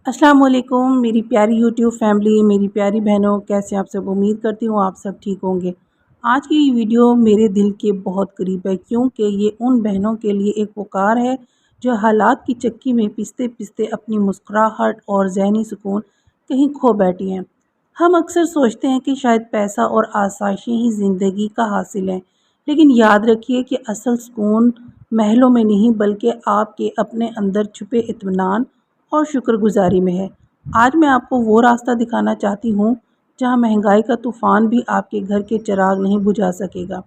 अस्सलाम वालेकुम मेरी प्यारी यूट्यूब फैमिली, मेरी प्यारी बहनों, कैसे आप सब। उम्मीद करती हूँ आप सब ठीक होंगे। आज की ये वीडियो मेरे दिल के बहुत करीब है, क्योंकि ये उन बहनों के लिए एक पुकार है जो हालात की चक्की में पिसते पिसते अपनी मुस्कुराहट और ज़हनी सुकून कहीं खो बैठी हैं। हम अक्सर सोचते हैं कि शायद पैसा और आसाइशें ही ज़िंदगी का हासिल है, लेकिन याद रखिए कि असल सुकून महलों में नहीं बल्कि आपके अपने अंदर छुपे इत्मीनान और शुक्रगुज़ारी में है। आज मैं आपको वो रास्ता दिखाना चाहती हूँ जहाँ महंगाई का तूफ़ान भी आपके घर के चिराग नहीं बुझा सकेगा।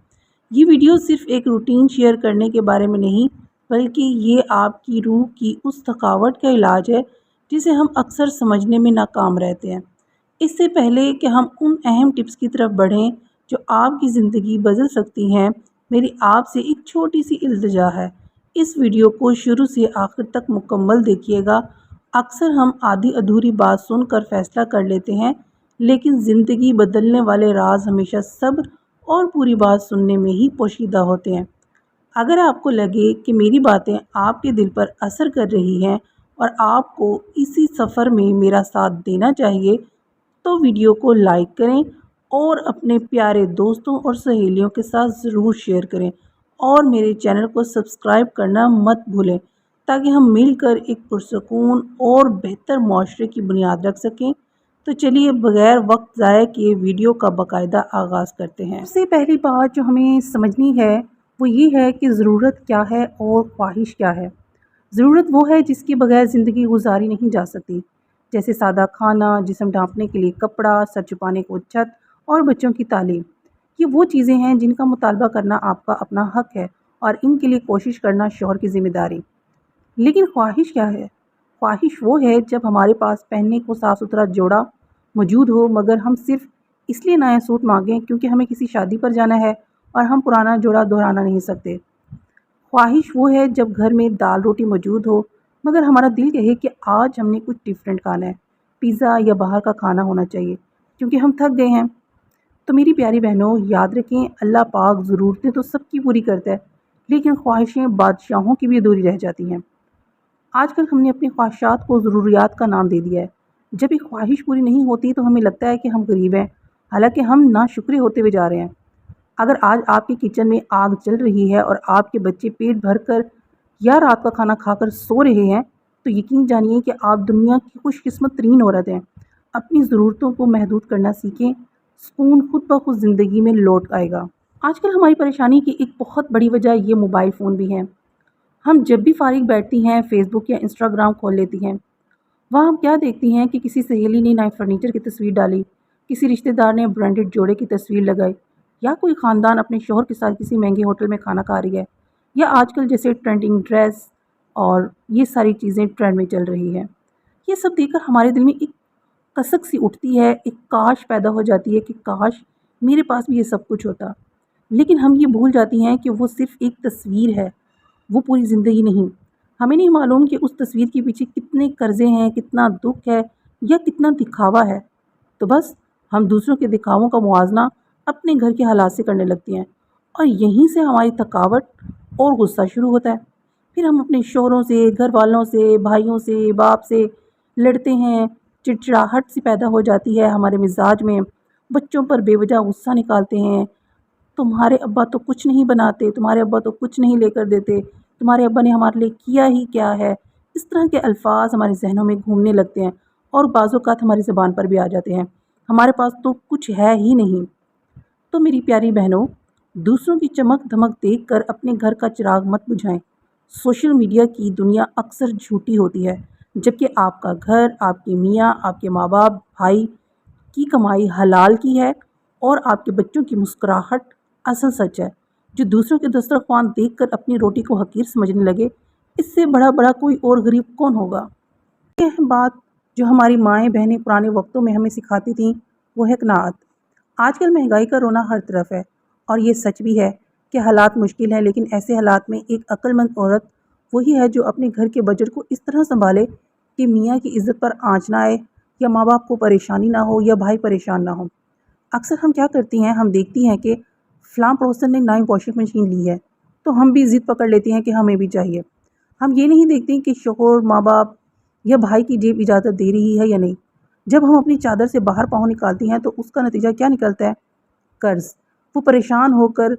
ये वीडियो सिर्फ़ एक रूटीन शेयर करने के बारे में नहीं, बल्कि ये आपकी रूह की उस थकावट का इलाज है जिसे हम अक्सर समझने में नाकाम रहते हैं। इससे पहले कि हम उन अहम टिप्स की तरफ बढ़ें जो आपकी ज़िंदगी बदल सकती हैं, मेरी आपसे एक छोटी सी इल्तिजा है। इस वीडियो को शुरू से आखिर तक मुकम्मल देखिएगा। अक्सर हम आधी अधूरी बात सुनकर फ़ैसला कर लेते हैं, लेकिन ज़िंदगी बदलने वाले राज हमेशा सब्र और पूरी बात सुनने में ही पोशीदा होते हैं। अगर आपको लगे कि मेरी बातें आपके दिल पर असर कर रही हैं और आपको इसी सफ़र में मेरा साथ देना चाहिए, तो वीडियो को लाइक करें और अपने प्यारे दोस्तों और सहेलियों के साथ ज़रूर शेयर करें, और मेरे चैनल को सब्सक्राइब करना मत भूलें, ताकि हम मिलकर एक पुरसकून और बेहतर माशरे की बुनियाद रख सकें। तो चलिए बग़ैर वक्त ज़ाया किए वीडियो का बाकायदा आगाज़ करते हैं। सबसे पहली बात जो हमें समझनी है वो ये है कि ज़रूरत क्या है और ख्वाहिश क्या है। ज़रूरत वो है जिसके बगैर ज़िंदगी गुजारी नहीं जा सकती, जैसे सादा खाना, जिस्म ढाँपने के लिए कपड़ा, सर छुपाने को छत और बच्चों की तालीम। ये वो चीज़ें हैं जिनका मुतालबा करना आपका अपना हक है और इनके लिए कोशिश करना शौहर की ज़िम्मेदारी। लेकिन ख्वाहिश क्या है? ख्वाहिश वो है जब हमारे पास पहनने को साफ़ सुथरा जोड़ा मौजूद हो, मगर हम सिर्फ़ इसलिए नया सूट मांगें क्योंकि हमें किसी शादी पर जाना है और हम पुराना जोड़ा दोहराना नहीं सकते। ख्वाहिश वो है जब घर में दाल रोटी मौजूद हो, मगर हमारा दिल कहे कि आज हमने कुछ डिफरेंट खाना है, पिज़्ज़ा या बाहर का खाना होना चाहिए क्योंकि हम थक गए हैं। तो मेरी प्यारी बहनों, याद रखें, अल्लाह पाक ज़रूरतें तो सबकी पूरी करता है, लेकिन ख्वाहिशें बादशाहों की भी अधूरी रह जाती हैं। आजकल हमने अपनी ख्वाहिशात को ज़रूरियात का नाम दे दिया है। जब एक ख्वाहिश पूरी नहीं होती तो हमें लगता है कि हम गरीब हैं, हालांकि हम नाशुक्रे होते हुए जा रहे हैं। अगर आज आपके किचन में आग चल रही है और आपके बच्चे पेट भर कर या रात का खाना खाकर सो रहे हैं, तो यकीन जानिए कि आप दुनिया की खुशकिस्मत तरीन औरत हैं। अपनी ज़रूरतों को महदूद करना सीखें, सुकून खुद ब खुद ज़िंदगी में लौट आएगा। आजकल हमारी परेशानी की एक बहुत बड़ी वजह ये मोबाइल फ़ोन भी है। हम जब भी फारिग बैठती हैं फ़ेसबुक या इंस्टाग्राम खोल लेती हैं। वहाँ हम क्या देखती हैं कि किसी सहेली ने नए फर्नीचर की तस्वीर डाली, किसी रिश्तेदार ने ब्रांडेड जोड़े की तस्वीर लगाई, या कोई ख़ानदान अपने शौहर के साथ किसी महंगे होटल में खाना खा रही है, या आजकल जैसे ट्रेंडिंग ड्रेस और ये सारी चीज़ें ट्रेंड में चल रही है। ये सब देखकर हमारे दिल में एक कसक सी उठती है, एक काश पैदा हो जाती है कि काश मेरे पास भी ये सब कुछ होता। लेकिन हम ये भूल जाती हैं कि वो सिर्फ़ एक तस्वीर है, वो पूरी ज़िंदगी नहीं। हमें नहीं मालूम कि उस तस्वीर के पीछे कितने कर्ज़े हैं, कितना दुःख है या कितना दिखावा है। तो बस हम दूसरों के दिखावों का मुआवज़ा अपने घर के हालात से करने लगती हैं, और यहीं से हमारी थकावट और गुस्सा शुरू होता है। फिर हम अपने शौहरों से, घर वालों से, भाइयों से, बाप से लड़ते हैं, चिड़चिड़ाहट सी पैदा हो जाती है हमारे मिजाज में, बच्चों पर बेवजह गुस्सा निकालते हैं। तुम्हारे अब्बा तो कुछ नहीं बनाते, तुम्हारे अब्बा तो कुछ नहीं लेकर देते, तुम्हारे अब्बा ने हमारे लिए किया ही क्या है। इस तरह के अल्फाज हमारे जहनों में घूमने लगते हैं और बाज़-औक़ात हमारी ज़बान पर भी आ जाते हैं। हमारे पास तो कुछ है ही नहीं। तो मेरी प्यारी बहनों, दूसरों की चमक-धमक देखकर अपने घर का चिराग मत बुझाएँ। सोशल मीडिया की दुनिया अक्सर झूठी होती है, जबकि आपका घर, आपके मियाँ, आपके माँ-बाप, भाई की कमाई हलाल की है और आपके बच्चों की मुस्कुराहट असल सच है। जो दूसरों के दस्तरख्वान देखकर अपनी रोटी को हकीर समझने लगे, इससे बड़ा कोई और गरीब कौन होगा। ये है बात जो हमारी माएँ बहनें पुराने वक्तों में हमें सिखाती थीं, वो है क़नाअत। आजकल महंगाई का रोना हर तरफ है, और ये सच भी है कि हालात मुश्किल हैं, लेकिन ऐसे हालात में एक अक्लमंद औरत वही है जो अपने घर के बजट को इस तरह संभाले कि मियाँ की इज़्ज़त पर आँच ना आए, या माँ बाप को परेशानी ना हो, या भाई परेशान ना हो। अक्सर हम क्या करती हैं, हम देखती हैं कि फ़लाँ पड़ोसन ने नई वॉशिंग मशीन ली है, तो हम भी ज़िद पकड़ लेती हैं कि हमें भी चाहिए। हम ये नहीं देखते कि शौहर, माँ बाप या भाई की जेब इजाज़त दे रही है या नहीं। जब हम अपनी चादर से बाहर पाँव निकालती हैं तो उसका नतीजा क्या निकलता है? कर्ज़। वो परेशान होकर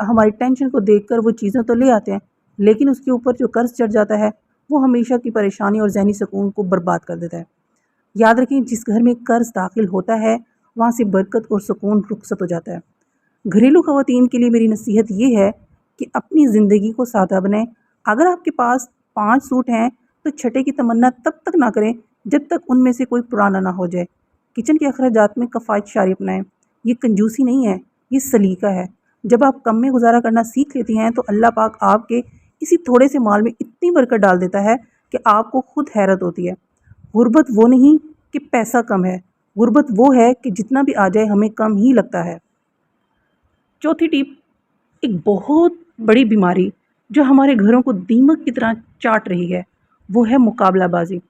हमारी टेंशन को देखकर वो चीज़ें तो ले आते हैं, लेकिन उसके ऊपर जो कर्ज़ चढ़ जाता है वो हमेशा की परेशानी और ज़हनी सुकून को बर्बाद कर देता है। याद रखें, जिस घर में कर्ज़ दाखिल होता है वहाँ से बरकत और सुकून रुखसत हो जाता है। घरेलू ख़वातीन के लिए मेरी नसीहत ये है कि अपनी ज़िंदगी को सादा बनाएं। अगर आपके पास 5 सूट हैं तो छठे की तमन्ना तब तक ना करें जब तक उनमें से कोई पुराना ना हो जाए। किचन के अखराजात में किफ़ायत शारी अपनाएं। ये कंजूसी नहीं है, ये सलीका है। जब आप कम में गुजारा करना सीख लेती हैं तो अल्लाह पाक आपके इसी थोड़े से माल में इतनी बरकत डाल देता है कि आपको खुद हैरत होती है। गुर्बत वो नहीं कि पैसा कम है, गुर्बत वो है कि जितना भी आ जाए हमें कम ही लगता है। चौथी टिप, एक बहुत बड़ी बीमारी जो हमारे घरों को दीमक की तरह चाट रही है वो है मुकाबलाबाजी।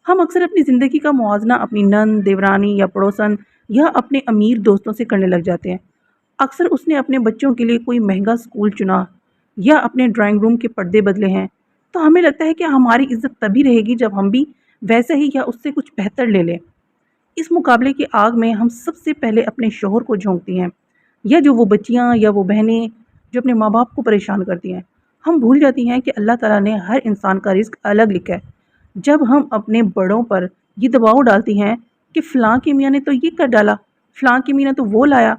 हम अक्सर अपनी ज़िंदगी का मुआवजना अपनी नंद, देवरानी या पड़ोसन या अपने अमीर दोस्तों से करने लग जाते हैं। अक्सर उसने अपने बच्चों के लिए कोई महंगा स्कूल चुना या अपने ड्राइंग रूम के पर्दे बदले हैं, तो हमें लगता है कि हमारी इज्जत तभी रहेगी जब हम भी वैसे ही या उससे कुछ बेहतर ले लें। इस मुकाबले की आग में हम सबसे पहले अपने शौहर को झोंकती हैं, या जो वो बच्चियाँ या वो बहनें जो अपने माँ बाप को परेशान करती हैं। हम भूल जाती हैं कि अल्लाह ताला ने हर इंसान का रिज़्क अलग लिखा है। जब हम अपने बड़ों पर ये दबाव डालती हैं कि फ़लाँ के मियाँ ने तो ये कर डाला, फ़लाँ के मियाँ ने तो वो लाया,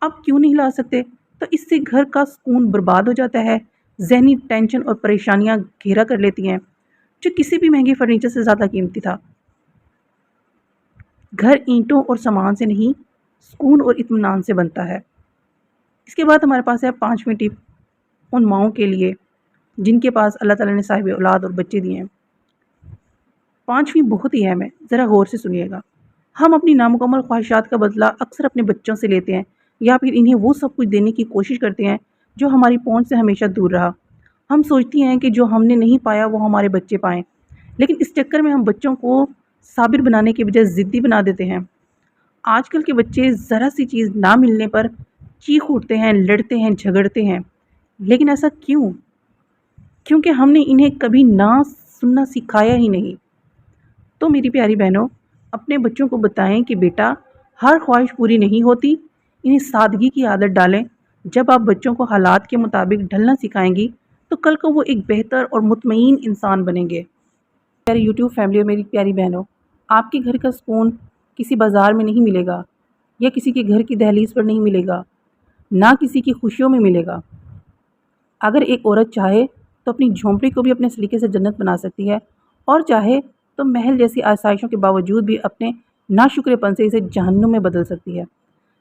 अब क्यों नहीं ला सकते, तो इससे घर का सुकून बर्बाद हो जाता है। ज़हनी टेंशन और परेशानियाँ घेरा कर लेती हैं जो किसी भी महंगे फर्नीचर से ज़्यादा कीमती था। घर ईंटों और सामान से नहीं, सुकून और इत्मीनान से बनता है। इसके बाद हमारे पास है 5वीं टिप, उन माँओं के लिए जिनके पास अल्लाह ताला ने साहिब औलाद और बच्चे दिए हैं। 5वीं बहुत ही अहम है, ज़रा गौर से सुनिएगा। हम अपनी नामुकम्मल ख्वाहिशात का बदला अक्सर अपने बच्चों से लेते हैं या फिर इन्हें वो सब कुछ देने की कोशिश करते हैं जो हमारी पहुंच से हमेशा दूर रहा। हम सोचती हैं कि जो हमने नहीं पाया वो हमारे बच्चे पाएं, लेकिन इस चक्कर में हम बच्चों को साबिर बनाने के बजाय ज़िद्दी बना देते हैं। आजकल के बच्चे ज़रा सी चीज़ ना मिलने पर चीख उठते हैं, लड़ते हैं, झगड़ते हैं। लेकिन ऐसा क्यों? क्योंकि हमने इन्हें कभी ना सुनना सिखाया ही नहीं। तो मेरी प्यारी बहनों, अपने बच्चों को बताएं कि बेटा, हर ख्वाहिश पूरी नहीं होती, इन्हें सादगी की आदत डालें। जब आप बच्चों को हालात के मुताबिक ढलना सिखाएंगी तो कल को वो एक बेहतर और मुतमईन इंसान बनेंगे। प्यारी यूट्यूब फैमिली और मेरी प्यारी बहनों, आपके घर का सुकून किसी बाज़ार में नहीं मिलेगा या किसी के घर की दहलीज पर नहीं मिलेगा, ना किसी की खुशियों में मिलेगा। अगर एक औरत चाहे तो अपनी झोंपड़ी को भी अपने सलीके से जन्नत बना सकती है, और चाहे तो महल जैसी आसाइशों के बावजूद भी अपने नाशुक्रेपन से इसे जहन्नुम में बदल सकती है।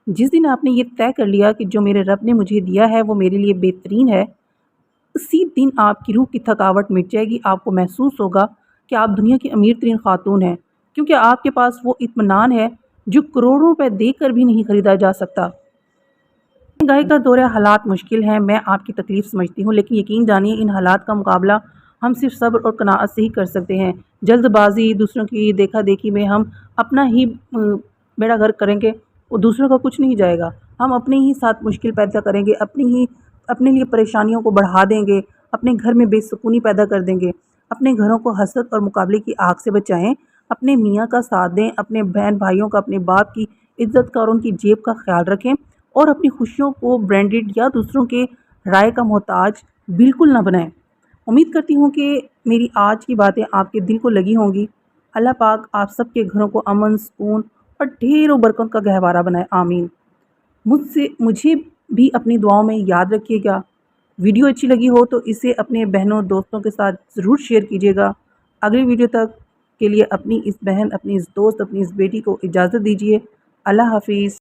जिस दिन आपने ये तय कर लिया कि जो मेरे रब ने मुझे दिया है वो मेरे लिए बेहतरीन है, उसी दिन आपकी रूह की थकावट मिट जाएगी। आपको महसूस होगा कि आप दुनिया की अमीर तरीन खातून हैं, क्योंकि आपके पास वो इत्मीनान है जो करोड़ों रुपए देकर भी नहीं खरीदा जा सकता। महंगाई का दौर है, हालात मुश्किल हैं, मैं आपकी तकलीफ़ समझती हूँ, लेकिन यकीन जानिए इन हालात का मुकाबला हम सिर्फ सब्र और क़नाअत से ही कर सकते हैं। जल्दबाजी, दूसरों की देखा देखी में हम अपना ही बेड़ा गर्क करेंगे और दूसरों का कुछ नहीं जाएगा। हम अपने ही साथ मुश्किल पैदा करेंगे, अपने लिए परेशानियों को बढ़ा देंगे, अपने घर में बेसुकूनी पैदा कर देंगे। अपने घरों को हसद और मुकाबले की आग से बचाएं, अपने मियाँ का साथ दें, अपने बहन भाइयों का, अपने बाप की इज्जत का और उनकी जेब का ख्याल रखें, और अपनी खुशियों को ब्रांडेड या दूसरों के राय का मोहताज बिल्कुल ना बनाएं। उम्मीद करती हूँ कि मेरी आज की बातें आपके दिल को लगी होंगी। अल्लाह पाक आप सबके घरों को अमन, सुकून और ढेरों बरकत का गहवारा बनाए, आमीन। मुझे भी अपनी दुआओं में याद रखिएगा। वीडियो अच्छी लगी हो तो इसे अपने बहनों दोस्तों के साथ ज़रूर शेयर कीजिएगा। अगली वीडियो तक के लिए अपनी इस बहन, अपनी इस दोस्त, अपनी इस बेटी को इजाज़त दीजिए। अल्लाह हाफिज़।